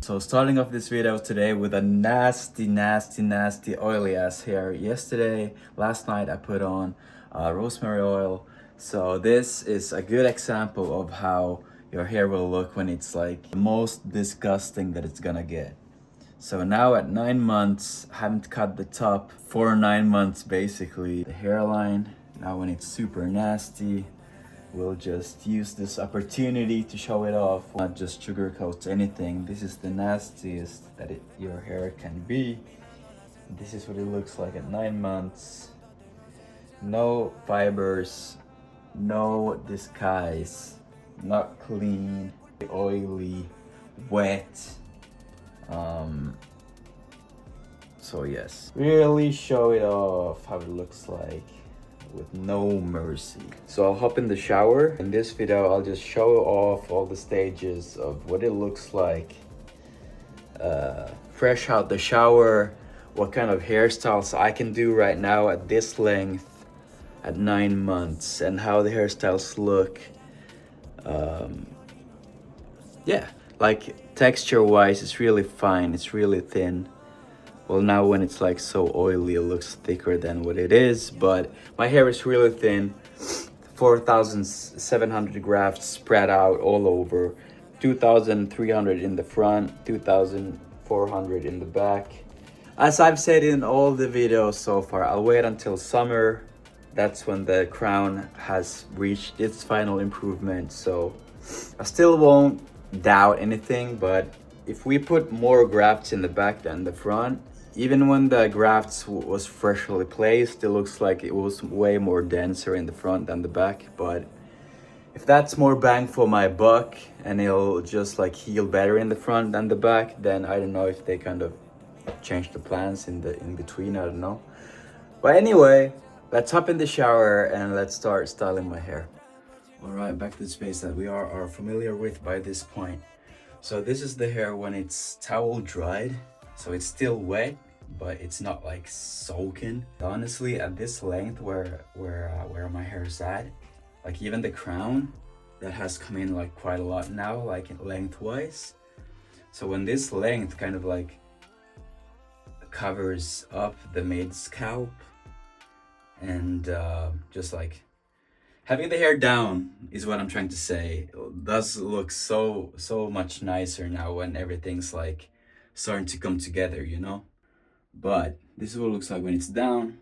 So starting off this video today with a nasty oily ass hair. Last night I put on rosemary oil. So this is a good example of how your hair will look when it's like the most disgusting that it's gonna get. So now at 9 months, haven't cut the top for 9 months basically. The hairline, now when it's super nasty, we'll just use this opportunity to show it off, not just sugarcoat anything. This is the nastiest that your hair can be. This is what it looks like at 9 months. No fibers, no disguise, not clean, oily, wet. So yes, really show it off how it looks like with no mercy. So I'll hop in the shower. In this video, I'll just show off all the stages of what it looks like fresh out the shower, what kind of hairstyles I can do right now at this length at 9 months, and how the hairstyles look. Yeah, like texture wise, it's really fine, it's really thin. Well, now when it's like so oily, it looks thicker than what it is, but my hair is really thin. 4,700 grafts spread out all over. 2,300 in the front, 2,400 in the back. As I've said in all the videos so far, I'll wait until summer. That's when the crown has reached its final improvement. So I still won't doubt anything, but if we put more grafts in the back than the front, even when the grafts was freshly placed, it looks like it was way more denser in the front than the back. But if that's more bang for my buck and it'll just like heal better in the front than the back, then I don't know if they kind of changed the plans in between, I don't know. But anyway, let's hop in the shower and let's start styling my hair. All right, back to the space that we are familiar with by this point. So this is the hair when it's towel dried. So it's still wet, but it's not like soaking. Honestly, at this length where my hair is at, like even the crown, that has come in like quite a lot now, like lengthwise. So when this length kind of like covers up the mid scalp, and just like having the hair down is what I'm trying to say. It does look so much nicer now when everything's like starting to come together, you know? But this is what it looks like when it's down.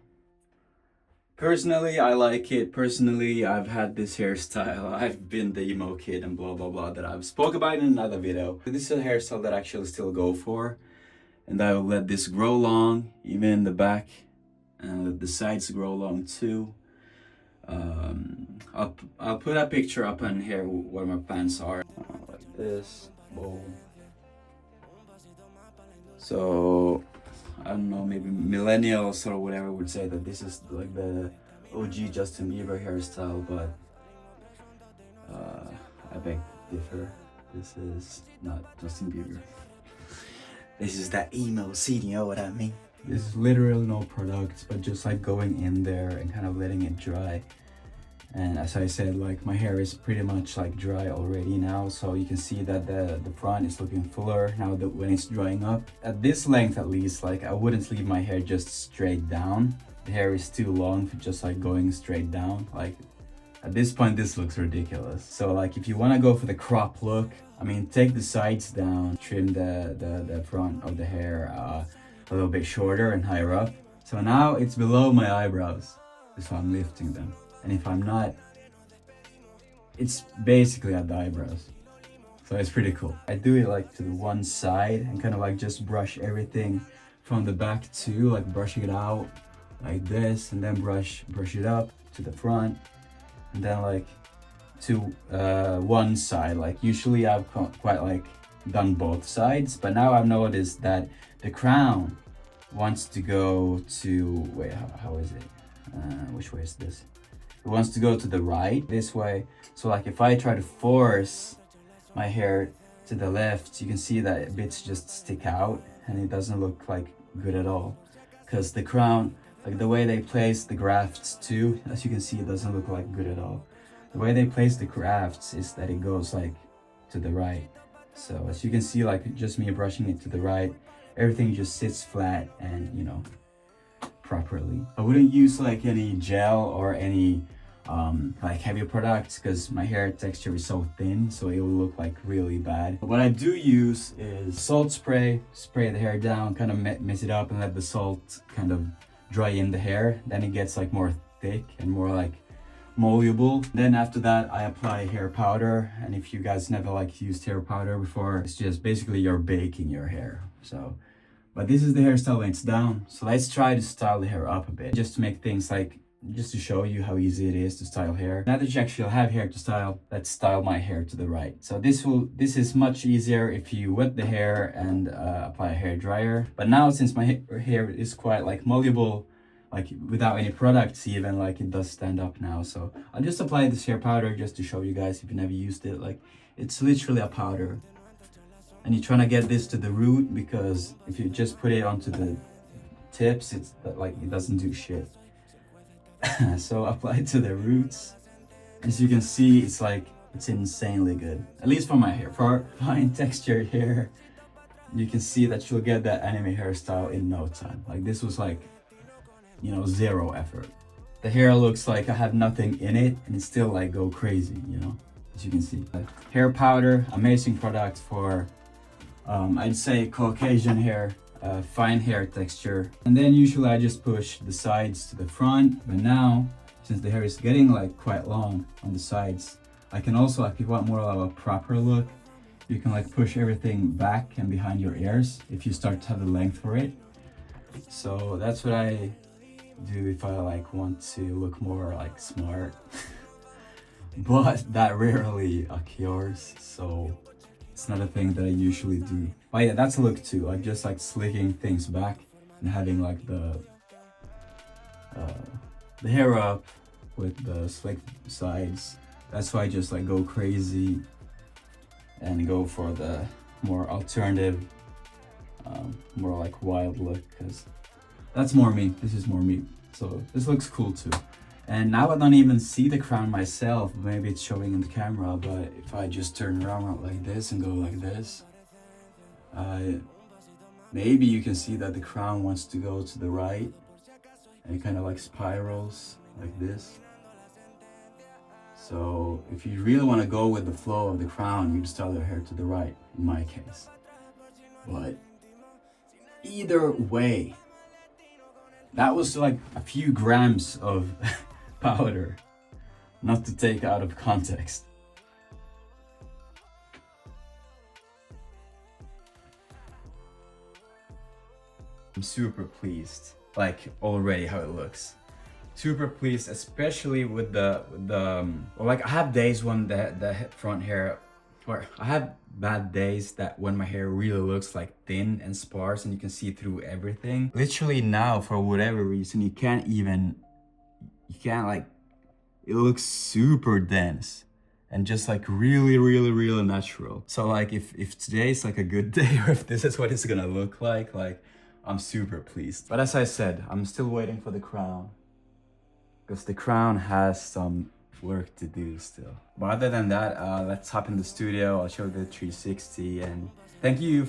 Personally, I like it. Personally, I've had this hairstyle. I've been the emo kid and blah blah blah that I've spoke about in another video. This is a hairstyle that I actually still go for, and I will let this grow long, even in the back, and let the sides grow long too. I'll put a picture up on here where my plans are, like this. Boom. So I don't know, maybe millennials or whatever would say that this is like the OG Justin Bieber hairstyle, but I beg to differ. This is not Justin Bieber. This is that emo scene, you know what I mean? This is literally no products, but just like going in there and kind of letting it dry. And as I said, like my hair is pretty much like dry already now, so you can see that the front is looking fuller now that when it's drying up. At this length at least, like I wouldn't leave my hair just straight down. The hair is too long for just like going straight down. Like at this point, this looks ridiculous. So like if you want to go for the crop look, I mean, take the sides down, trim the front of the hair a little bit shorter and higher up. So now it's below my eyebrows, so I'm lifting them. And if I'm not, it's basically at the eyebrows. So it's pretty cool. I do it like to the one side and kind of like just brush everything from the back too, like brushing it out like this, and then brush it up to the front, and then like to one side. Like usually I've quite like done both sides, but now I've noticed that the crown wants to go to, wait, how is it? Which way is this? It wants to go to the right, this way. So like if I try to force my hair to the left, you can see that bits just stick out and it doesn't look like good at all. Because the crown, like the way they place the grafts too, as you can see, it doesn't look like good at all. The way they place the grafts is that it goes like to the right. So as you can see, like just me brushing it to the right, everything just sits flat and, you know, properly. I wouldn't use like any gel or any like heavy products because my hair texture is so thin, so it will look like really bad. What I do use is salt spray the hair down, kind of mess it up and let the salt kind of dry in the hair. Then it gets like more thick and more like malleable. Then after that I apply hair powder, and if you guys never like used hair powder before, it's just basically you're baking your hair. So but this is the hairstyle when it's down. So let's try to style the hair up a bit, just to make things like, just to show you how easy it is to style hair. Now that you actually have hair to style, let's style my hair to the right. So this is much easier if you wet the hair and apply a hair dryer. But now since my hair is quite like malleable, like without any products even, like it does stand up now. So I'll just apply this hair powder just to show you guys if you never used it. Like it's literally a powder. And you're trying to get this to the root, because if you just put it onto the tips, it's like it doesn't do shit. So apply it to the roots. As you can see, it's like it's insanely good, at least for my hair. For fine textured hair, you can see that you'll get that anime hairstyle in no time. Like this was like, you know, zero effort. The hair looks like I have nothing in it and it still like go crazy, you know, as you can see. Like, hair powder, amazing product for I'd say Caucasian hair, fine hair texture. And then usually I just push the sides to the front, but now since the hair is getting like quite long on the sides, I can also, like if you want more of a proper look, you can like push everything back and behind your ears if you start to have the length for it. So that's what I do if I like want to look more like smart. But that rarely occurs, so it's not a thing that I usually do. But yeah, that's a look too, like just like slicking things back and having like the hair up with the slick sides. That's why I just like go crazy and go for the more alternative, more like wild look, because that's more me. This is more me. So this looks cool too. And now I don't even see the crown myself. Maybe it's showing in the camera, but if I just turn around like this and go like this, maybe you can see that the crown wants to go to the right and it kind of like spirals like this. So if you really want to go with the flow of the crown, you just style your hair to the right, in my case. But either way, that was like a few grams of powder, not to take out of context. I'm super pleased, like already how it looks. Super pleased, especially with the well, like I have days when the front hair, or I have bad days that when my hair really looks like thin and sparse and you can see through everything. Literally now, for whatever reason, you can't like, it looks super dense and just like really natural. So like if today's like a good day, or if this is what it's gonna look like I'm super pleased. But as I said, I'm still waiting for the crown, because the crown has some work to do still. But other than that, let's hop in the studio. I'll show the 360, and thank you.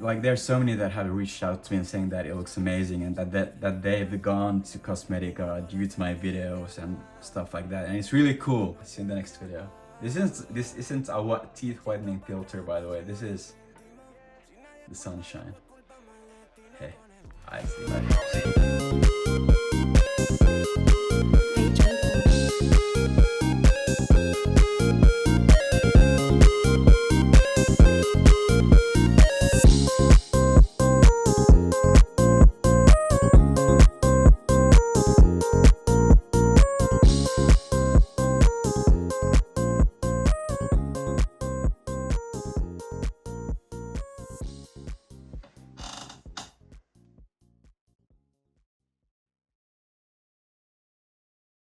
Like there's so many that have reached out to me and saying that it looks amazing and that they've gone to Cosmedica due to my videos and stuff like that, and it's really cool. See you in the next video. This isn't a teeth whitening filter, by the way. This is the sunshine. Hey, I see.